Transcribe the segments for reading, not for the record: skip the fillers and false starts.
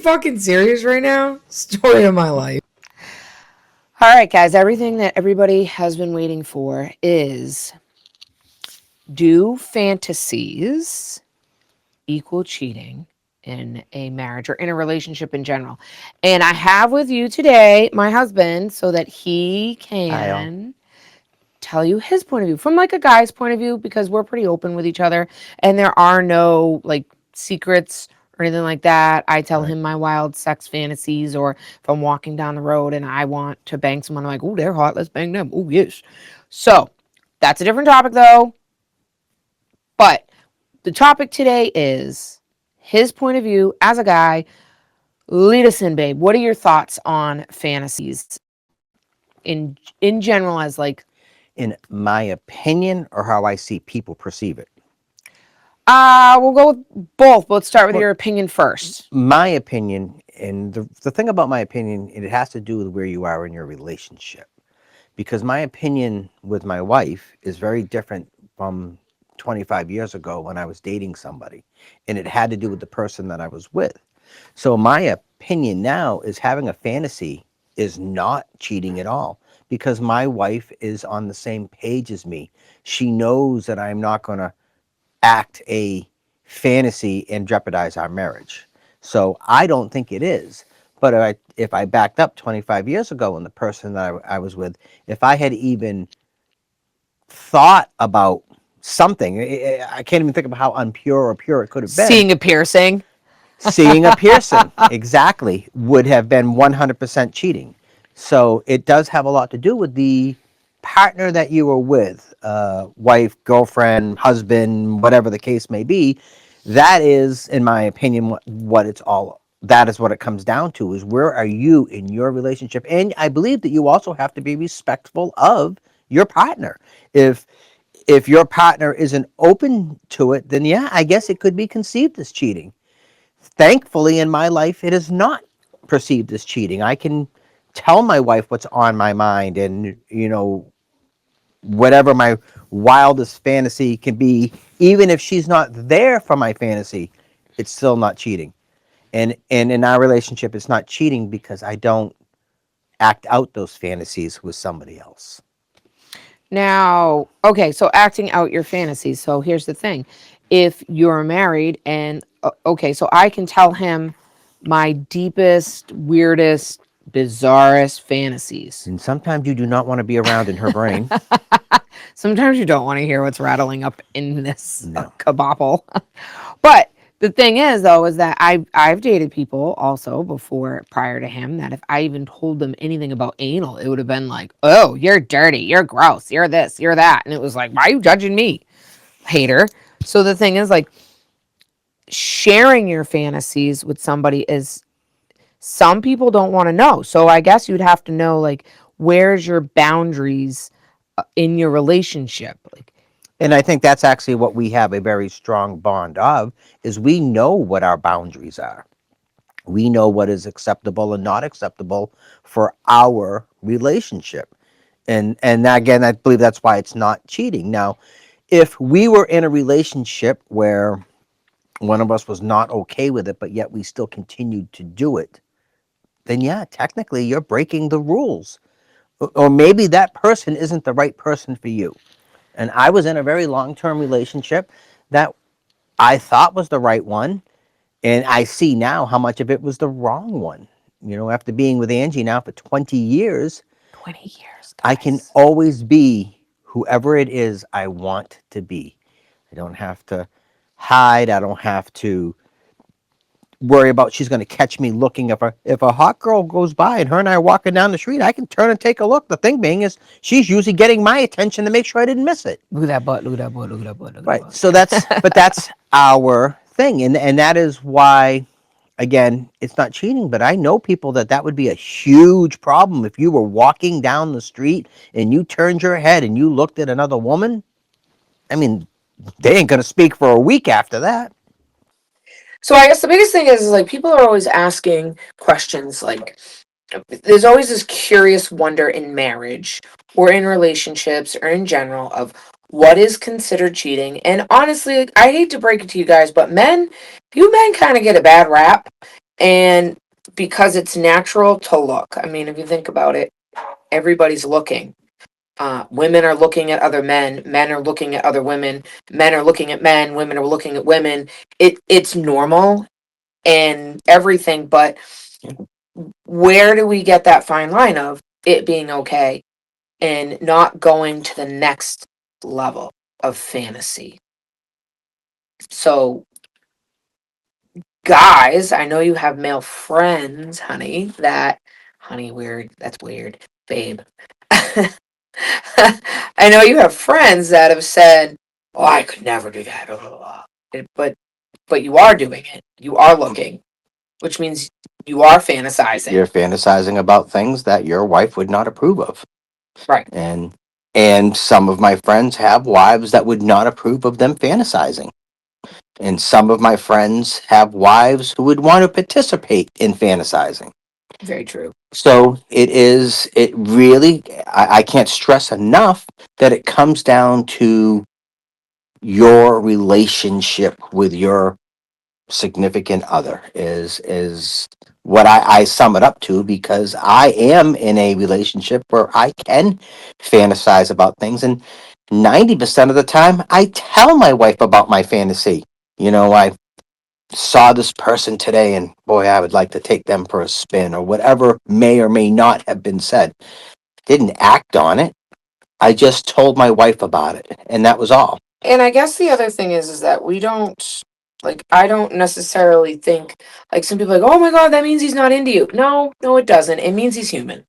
fucking serious right now? Story of my life. All right, guys, everything that everybody has been waiting for is, do fantasies equal cheating in a marriage or in a relationship in general? And I have with you today my husband so that he I'll. can tell you his point of view from like a guy's point of view, because we're pretty open with each other and there are no like secrets or anything like that. I tell Right. him my wild sex fantasies, or if I'm walking down the road and I want to bang someone, I'm like, oh, they're hot, let's bang them. Oh, yes. So that's a different topic though. But the topic today is his point of view as a guy. Lead us in, babe. What are your thoughts on fantasies in general, as like, In my opinion, or how I see people perceive it. we'll go with both, but let's start with Well, your opinion first. my opinion, and the thing about my opinion, it has to do with where you are in your relationship. Because my opinion with my wife is very different from 25 years ago when I was dating somebody. And it had to do with the person that I was with. So my opinion now is having a fantasy is not cheating at all, because my wife is on the same page as me. She knows that I'm not going to act a fantasy and jeopardize our marriage. So I don't think it is. But if I backed up 25 years ago and the person that I was with, if I had even thought about something, I can't even think of how unpure or pure it could have been. Seeing a piercing. Seeing a piercing, exactly, would have been 100% cheating. So it does have a lot to do with the partner that you were with, wife, girlfriend, husband, whatever the case may be. That is, in my opinion, what it's all. That is what it comes down to: is where are you in your relationship? And I believe that you also have to be respectful of your partner. If if your partner isn't open to it, then yeah, I guess it could be conceived as cheating. Thankfully, in my life, it is not perceived as cheating. I can tell my wife what's on my mind, and whatever my wildest fantasy can be, even if she's not there for my fantasy, it's still not cheating. And in our relationship, it's not cheating because I don't act out those fantasies with somebody else. Now, okay, so acting out your fantasies. So here's the thing. If you're married and, okay, so I can tell him my deepest, weirdest, bizarrest fantasies. And sometimes you do not want to be around in her brain. Sometimes you don't want to hear what's rattling up in this No. kabobble. But the thing is, though, is that I've dated people also before, prior to him, that if I even told them anything about anal, it would have been like, "Oh, you're dirty, you're gross, you're this, you're that," and it was like, "Why are you judging me, hater?" So the thing is, like, sharing your fantasies with somebody is, some people don't want to know. So I guess you'd have to know, like, where's your boundaries in your relationship, like. And I think that's actually what we have a very strong bond of, is we know what our boundaries are. We know what is acceptable and not acceptable for our relationship. And again, I believe that's why it's not cheating. Now, if we were in a relationship where one of us was not okay with it, but yet we still continued to do it, then yeah, technically you're breaking the rules. Or maybe that person isn't the right person for you. And I was in a very long-term relationship that I thought was the right one, and I see now how much of it was the wrong one. After being with Angie now for 20 years, 20 years, I can guys. always be whoever it is I want to be. I don't have to hide. I don't have to worry about she's going to catch me looking. If a hot girl goes by and her and I are walking down the street, I can turn and take a look. The thing being is, she's usually getting my attention to make sure I didn't miss it. Look at that butt, look at that butt, look at that butt, look at Right. that So that's our thing, and that is why, again, it's not cheating. But I know people that would be a huge problem if you were walking down the street and you turned your head and you looked at another woman. I mean, they ain't gonna speak for a week after that. So I guess the biggest thing is like people are always asking questions like there's always this curious wonder in marriage or in relationships or in general of what is considered cheating. And honestly, I hate to break it to you guys, but you men kind of get a bad rap. And because it's natural to look. I mean, if you think about it, everybody's looking. Women are looking at other men. Men are looking at other women. Men are looking at men. Women are looking at women. It's normal and everything, but where do we get that fine line of it being okay and not going to the next level of fantasy? So, guys, I know you have male friends, honey, weird, that's weird, babe. I know you have friends that have said, "Oh, I could never do that," blah, blah, blah. But you are doing it. You are looking, which means you are fantasizing. You're fantasizing about things that your wife would not approve of. Right. And some of my friends have wives that would not approve of them fantasizing. And some of my friends have wives who would want to participate in fantasizing. Very true. So it really, I can't stress enough that it comes down to your relationship with your significant other is what I sum it up to, because I am in a relationship where I can fantasize about things, and 90% of the time I tell my wife about my fantasy. I saw this person today and boy, I would like to take them for a spin, or whatever may or may not have been said. Didn't act on it. I just told my wife about it, and that was all. And I guess the other thing is that we don't, like, I don't necessarily think, like, some people are like, oh my God, that means he's not into you. No, it doesn't. It means he's human.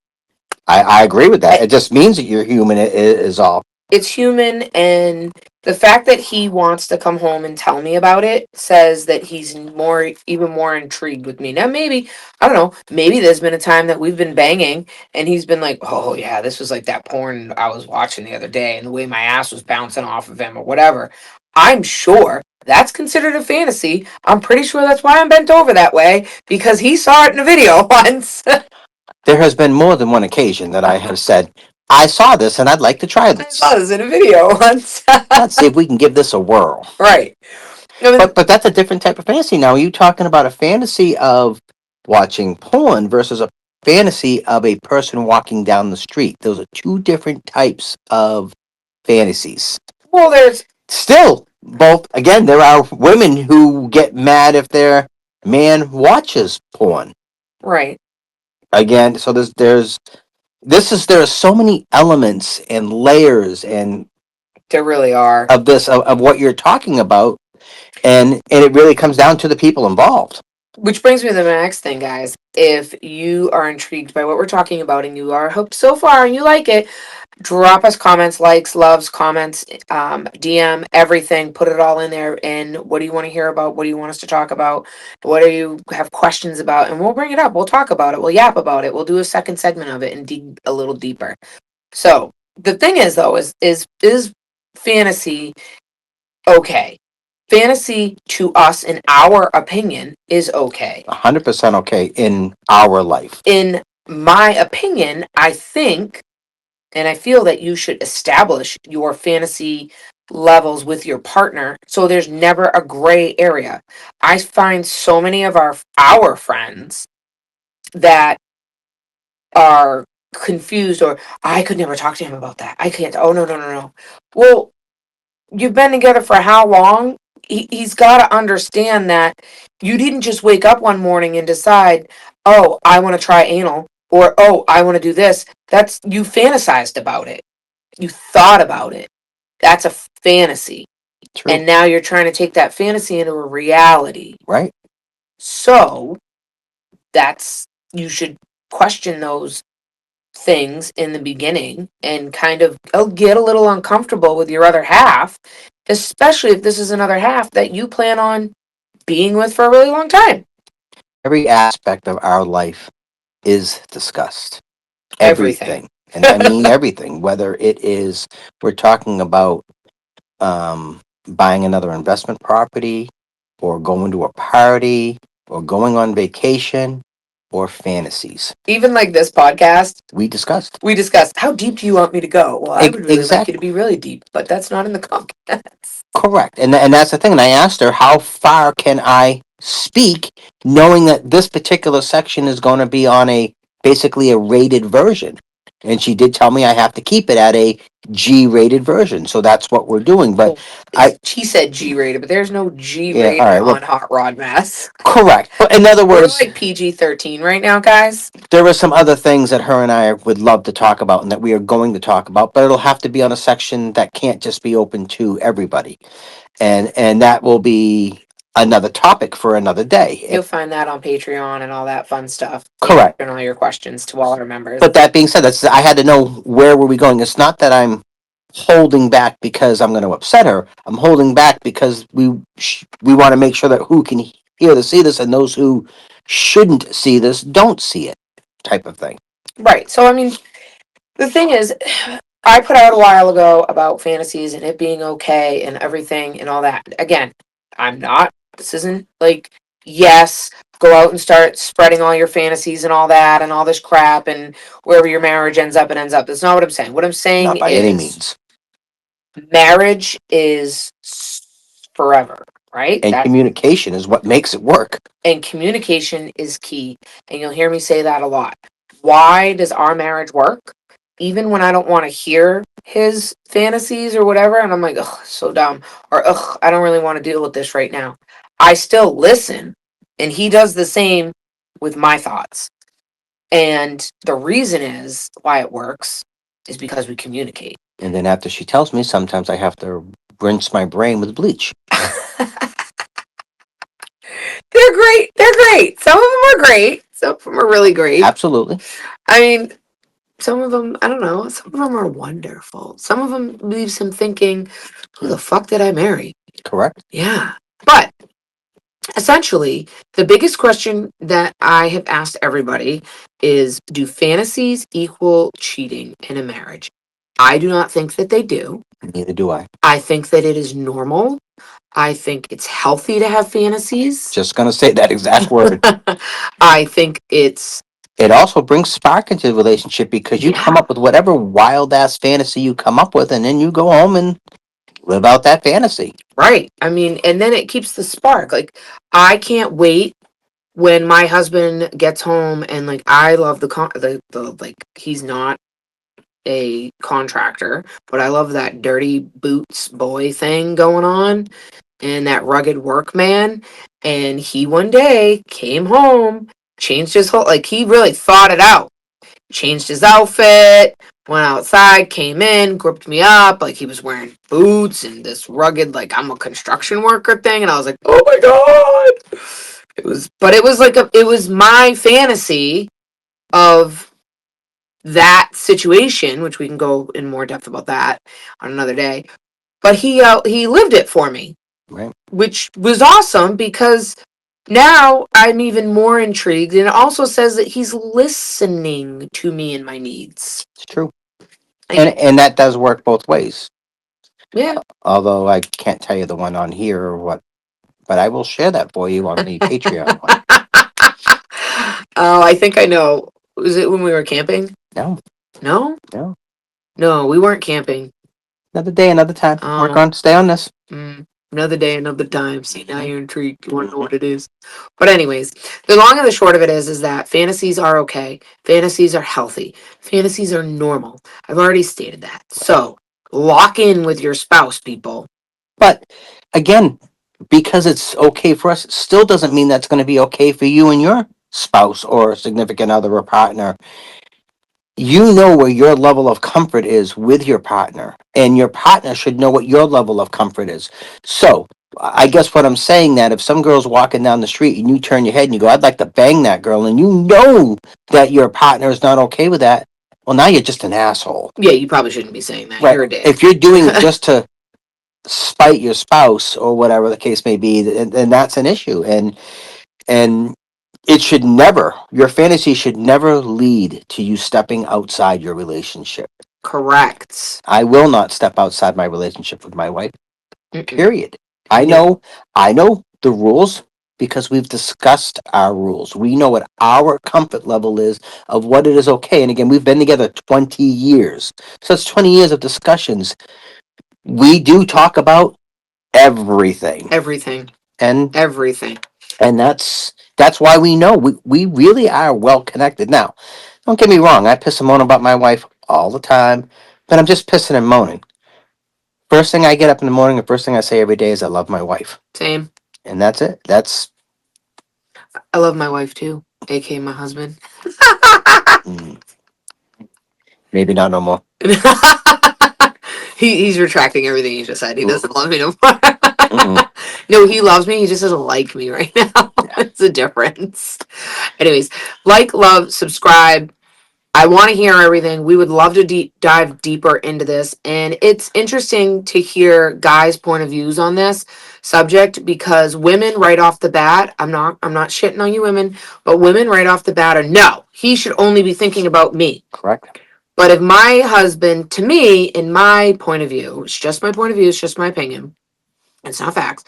I agree with that. It just means that you're human, is all. It's human, and the fact that he wants to come home and tell me about it says that he's even more intrigued with me. Now, maybe, I don't know, maybe there's been a time that we've been banging and he's been like, oh yeah, this was like that porn I was watching the other day and the way my ass was bouncing off of him or whatever. I'm sure that's considered a fantasy. I'm pretty sure that's why I'm bent over that way, because he saw it in a video once. There has been more than one occasion that I have said, I saw this and I'd like to try I this. saw this in a video once. Let's see if we can give this a whirl. Right. I mean, But that's a different type of fantasy. Now, are you talking about a fantasy of watching porn versus a fantasy of a person walking down the street? Those are two different types of fantasies. well, there's Still, both, again, there are women who get mad if their man watches porn. right. Again, so there are so many elements and layers and There really are. of this of what you're talking about, and it really comes down to the people involved. Which brings me to the next thing, guys. If you are intrigued by what we're talking about and you are hooked so far and you like it, drop us comments, likes, loves, comments, DM, everything. Put it all in there. And what do you want to hear about? What do you want us to talk about? What do you have questions about? And we'll bring it up. We'll talk about it. We'll yap about it. We'll do a second segment of it and dig a little deeper. So the thing is, though, is fantasy okay? Fantasy to us, in our opinion, is okay. 100% okay in our life. In my opinion, I think and I feel that you should establish your fantasy levels with your partner so there's never a gray area. I find so many of our friends that are confused, or I could never talk to him about that. I can't. Oh, no. Well, you've been together for how long? He's got to understand that you didn't just wake up one morning and decide, oh, I want to try anal, or oh, I want to do this. That's, you fantasized about it. You thought about it. That's a fantasy. True. And now you're trying to take that fantasy into a reality. Right. So you should question those things in the beginning and kind of get a little uncomfortable with your other half, especially if this is another half that you plan on being with for a really long time. Every aspect of our life is discussed. Everything. And I mean everything, whether it is we're talking about buying another investment property, or going to a party, or going on vacation, or fantasies. Even like this podcast, We discussed. How deep do you want me to go? Well, I would really like you to be really deep, but that's not in the comments. Correct. And that's the thing. And I asked her, how far can I speak, knowing that this particular section is going to be on basically a rated version. And she did tell me I have to keep it at a G-rated version. So that's what we're doing. But she said G-rated, but there's no yeah, G-rated all right, well, on HotRod Mess. correct. But in other We're words, like PG-13 right now, guys. there are some other things that her and I would love to talk about and that we are going to talk about, but it'll have to be on a section that can't just be open to everybody. And that will be another topic for another day. You'll find that on Patreon and all that fun stuff. Correct. And all your questions to all our members. But that being said, I had to know where were we going. It's not that I'm holding back because I'm going to upset her. I'm holding back because we want to make sure that who can hear this, see this, and those who shouldn't see this don't see it, type of thing. Right. So I mean, the thing is, I put out a while ago about fantasies and it being okay and everything and all that. Again, I'm not. This isn't like, yes, go out and start spreading all your fantasies and all that and all this crap and wherever your marriage ends up, it ends up. That's not what I'm saying. What I'm saying Not by is, any means. marriage is forever, right? And communication is what makes it work. And communication is key. And you'll hear me say that a lot. Why does our marriage work? Even when I don't want to hear his fantasies or whatever, and I'm like, ugh, so dumb, or ugh, I don't really want to deal with this right now. I still listen, and he does the same with my thoughts. And the reason is why it works is because we communicate. And then after she tells me, sometimes I have to rinse my brain with bleach. They're great. They're great. Some of them are great. Some of them are really great. Absolutely. I mean, some of them, I don't know, some of them are wonderful. Some of them leaves him thinking, who the fuck did I marry? Correct. Yeah. But essentially, the biggest question that I have asked everybody is, do fantasies equal cheating in a marriage? I do not think that they do. Neither do I. I think that it is normal. I think it's healthy to have fantasies. Just going to say that exact word. I think it also brings spark into the relationship because you come up with whatever wild ass fantasy you come up with, and then you go home and live out that fantasy. Right. I mean, and then it keeps the spark. Like, I can't wait when my husband gets home and like I love the like he's not a contractor, but I love that dirty boots boy thing going on and that rugged workman. And he one day came home, changed his whole, like, he really thought it out. Changed his outfit, went outside, came in, gripped me up, like he was wearing boots and this rugged, like, I'm a construction worker thing. And I was like, oh my God. It was like, it was my fantasy of that situation, which we can go in more depth about that on another day. But he lived it for me. Right. Which was awesome because now I'm even more intrigued. And it also says that he's listening to me and my needs. It's true. And that does work both ways. Yeah. Although I can't tell you the one on here or what, but I will share that for you on the Patreon one. Oh, I think I know. Was it when we were camping? No. No? No. No, we weren't camping. Another day, another time. We're going to stay on this. Another day, another time. See, now you're intrigued. You want to know what it is. But anyways, the long and the short of it is that fantasies are okay. Fantasies are healthy. Fantasies are normal. I've already stated that. So, lock in with your spouse, people. But, again, because it's okay for us, it still doesn't mean that's going to be okay for you and your spouse or significant other or partner. You know where your level of comfort is with your partner, and your partner should know what your level of comfort is. So, I guess what I'm saying that if some girl's walking down the street and you turn your head and you go, I'd like to bang that girl, and you know that your partner is not okay with that, well, now you're just an asshole. Yeah, you probably shouldn't be saying that. Right. You're a dick. If you're doing it just to spite your spouse or whatever the case may be, then that's an issue. And it should never, your fantasy should never lead to you stepping outside your relationship. Correct. I will not step outside my relationship with my wife. Period. I No. know the rules because we've discussed our rules. We know what our comfort level is of what it is okay. And again, we've been together 20 years. So it's 20 years of discussions. We do talk about everything. Everything. And Everything. And that's why we know we really are well connected. Now, don't get me wrong, I piss and moan about my wife all the time, but I'm just pissing and moaning. First thing I get up in the morning, the first thing I say every day is I love my wife. Same. And that's it. That's I love my wife too, aka my husband. mm, maybe not no more. He's retracting everything he just said. He Mm. doesn't love me no more. No, he loves me. He just doesn't like me right now. It's a difference. Anyways, like, love, subscribe. I want to hear everything. We would love to dive deeper into this. And it's interesting to hear guys' point of views on this subject because women right off the bat, I'm not shitting on you women, but women right off the bat are no, he should only be thinking about me. Correct. But if my husband, to me, in my point of view, it's just my point of view, it's just my opinion. It's not facts.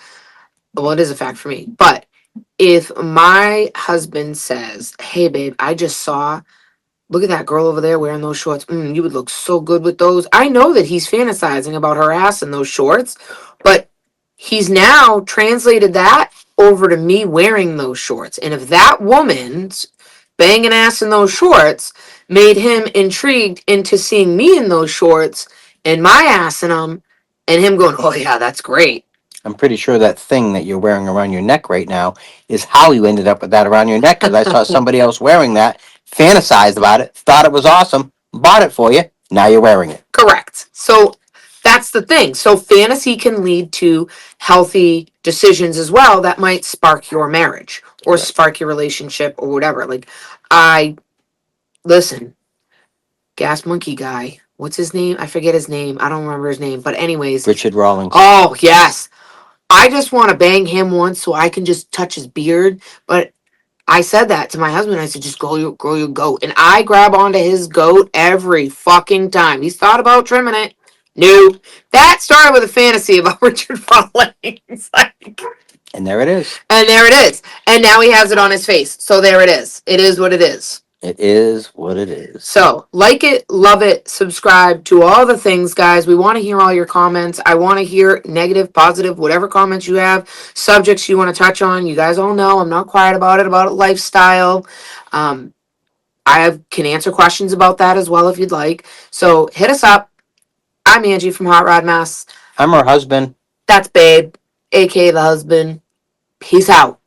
Well, it is a fact for me. But if my husband says, "Hey babe, I just saw, look at that girl over there wearing those shorts. You would look so good with those." I know that he's fantasizing about her ass in those shorts, but he's now translated that over to me wearing those shorts. And if that woman's banging ass in those shorts made him intrigued into seeing me in those shorts and my ass in them, and him going, "Oh yeah, that's great." I'm pretty sure that thing that you're wearing around your neck right now is how you ended up with that around your neck because I saw somebody else wearing that, fantasized about it, thought it was awesome, bought it for you. Now you're wearing it. Correct. So that's the thing. So fantasy can lead to healthy decisions as well that might spark your marriage or Correct. spark your relationship or whatever. Like, I listen, gas monkey guy. What's his name? I forget his name. I don't remember his name. But anyways, Richard Rawlings. oh yes. I just want to bang him once so I can just touch his beard. But I said that to my husband. I said, just grow your goat. And I grab onto his goat every fucking time. He's thought about trimming it. No. That started with a fantasy about Richard Rawlings. And there it is. And there it is. And now he has it on his face. So there it is. It is what it is. It is what it is. So, like it, love it, subscribe to all the things, guys. We want to hear all your comments. I want to hear negative, positive, whatever comments you have, subjects you want to touch on. You guys all know I'm not quiet about lifestyle. I can answer questions about that as well if you'd like. So, hit us up. I'm Angie from HotRod Mess. I'm her husband. That's Babe, aka the husband. Peace out.